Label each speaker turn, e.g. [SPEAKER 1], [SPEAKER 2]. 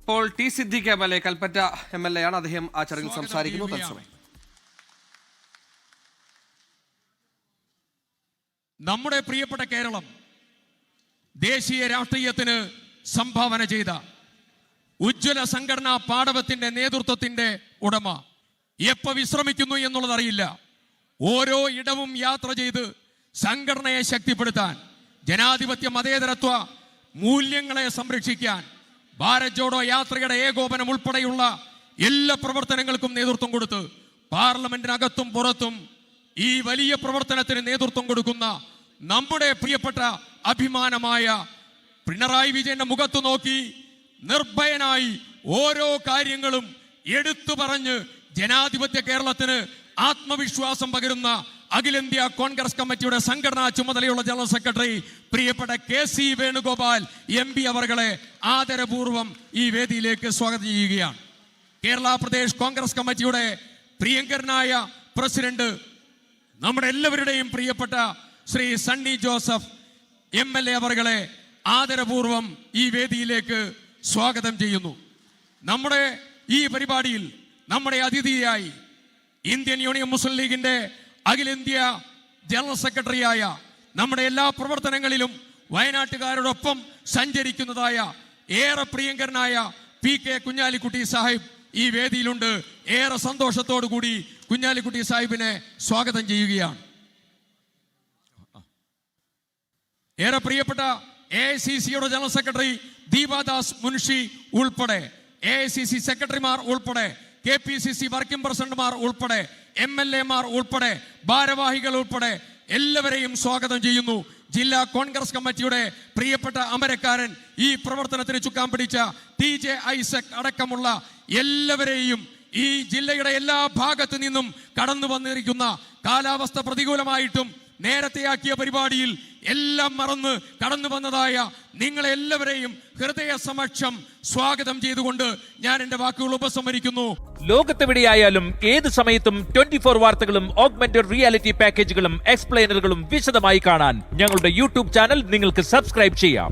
[SPEAKER 1] ഇപ്പോൾ T Siddique MLA Kalpetta MLA ആണ്. അദ്ദേഹം ആ ചടങ്ങിൽ സംസാരിക്കുന്നു. തത്സമയം
[SPEAKER 2] നമ്മുടെ പ്രിയപ്പെട്ട കേരളം ദേശീയ രാഷ്ട്രീയത്തിന് സംഭാവന ചെയ്ത ഉജ്ജ്വല സംഘടനാ പാടവത്തിന്റെ നേതൃത്വത്തിന്റെ ഉടമ എപ്പോ വിശ്രമിക്കുന്നു എന്നുള്ളതറിയില്ല. ഓരോ ഇടവും യാത്ര ചെയ്ത് സംഘടനയെ ശക്തിപ്പെടുത്താൻ, ജനാധിപത്യ മതേതരത്വ മൂല്യങ്ങളെ സംരക്ഷിക്കാൻ ഭാരത് ജോഡോ യാത്രയുടെ ഏകോപനം ഉൾപ്പെടെയുള്ള എല്ലാ പ്രവർത്തനങ്ങൾക്കും നേതൃത്വം കൊടുത്ത് പാർലമെന്റിനകത്തും പുറത്തും ഈ വലിയ പ്രവർത്തനത്തിന് നേതൃത്വം കൊടുക്കുന്ന നമ്മുടെ പ്രിയപ്പെട്ട അഭിമാനമായ പിണറായി വിജയന്റെ മുഖത്ത് നോക്കി നിർഭയനായി ഓരോ കാര്യങ്ങളും എടുത്തു പറഞ്ഞ് ജനാധിപത്യ കേരളത്തിന് ആത്മവിശ്വാസം പകരുന്ന അഖിലേന്ത്യാ കോൺഗ്രസ് കമ്മിറ്റിയുടെ സംഘടനാ ചുമതലയുള്ള ജനറൽ സെക്രട്ടറി പ്രിയപ്പെട്ട KC വേണുഗോപാൽ MP അവർകളെ ആദരപൂർവം ഈ വേദിയിലേക്ക് സ്വാഗതം ചെയ്യുകയാണ്. കേരള പ്രദേശ് കോൺഗ്രസ് കമ്മിറ്റിയുടെ പ്രിയങ്കരനായ പ്രസിഡന്റ്, നമ്മുടെ എല്ലാവരുടെയും പ്രിയപ്പെട്ട ശ്രീ സണ്ണി ജോസഫ് MLA അവർകളെ ആദരപൂർവം ഈ വേദിയിലേക്ക് സ്വാഗതം ചെയ്യുന്നു. നമ്മുടെ ഈ പരിപാടിയിൽ നമ്മുടെ അതിഥിയായി ഇന്ത്യൻ യൂണിയൻ മുസ്ലിം ലീഗിന്റെ അഖിലേന്ത്യാ ജനറൽ സെക്രട്ടറിയായ, നമ്മുടെ എല്ലാ പ്രവർത്തനങ്ങളിലും വയനാട്ടുകാരോടൊപ്പം സഞ്ചരിക്കുന്നതായ ഏറെ പ്രിയങ്കരനായ PK കുഞ്ഞാലിക്കുട്ടി സാഹിബ് ഈ വേദിയിലുണ്ട്. ഏറെ സന്തോഷത്തോടു കൂടി കുഞ്ഞാലിക്കുട്ടി സാഹിബിനെ സ്വാഗതം ചെയ്യുകയാണ്. ഏറെ പ്രിയപ്പെട്ട AICCയുടെ ജനറൽ സെക്രട്ടറി ദീപാദാസ് മുൻഷി ഉൾപ്പെടെ, AICC സെക്രട്ടറിമാർ ഉൾപ്പെടെ, KPCC വർക്കിംഗ് പ്രസിഡന്റുമാർ ഉൾപ്പെടെ, MLA മാർ ഉൾപ്പെടെ, ഭാരവാഹികൾ ഉൾപ്പെടെ എല്ലാവരെയും സ്വാഗതം ചെയ്യുന്നു. ജില്ലാ കോൺഗ്രസ് കമ്മിറ്റിയുടെ പ്രിയപ്പെട്ട അമരക്കാരൻ, ഈ പ്രവർത്തനത്തിന് ചുക്കാൻ പിടിച്ച TJ ഐസക് അടക്കമുള്ള എല്ലാവരെയും, ഈ ജില്ലയുടെ എല്ലാ ഭാഗത്തു നിന്നും കടന്നു വന്നിരിക്കുന്ന, കാലാവസ്ഥ പ്രതികൂലമായിട്ടും നേരത്തെയാക്കിയ പരിപാടിയിൽ എല്ലാം മറന്ന് കടന്നു വന്നതായ നിങ്ങളെല്ലാവരെയും ഹൃദയ സമക്ഷം സ്വാഗതം ചെയ്തുകൊണ്ട് ഞാൻ എന്റെ വാക്കുകൾ ഉപസംഹരിക്കുന്നു.
[SPEAKER 3] ലോകത്തെവിടെയായാലും ഏത് സമയത്തും 24 വാർത്തകളും ഓഗ്മെന്റഡ് റിയാലിറ്റി പാക്കേജുകളും എക്സ്പ്ലെയിനറുകളും വിശദമായി കാണാൻ ഞങ്ങളുടെ YouTube ചാനൽ നിങ്ങൾക്ക് സബ്സ്ക്രൈബ് ചെയ്യാം.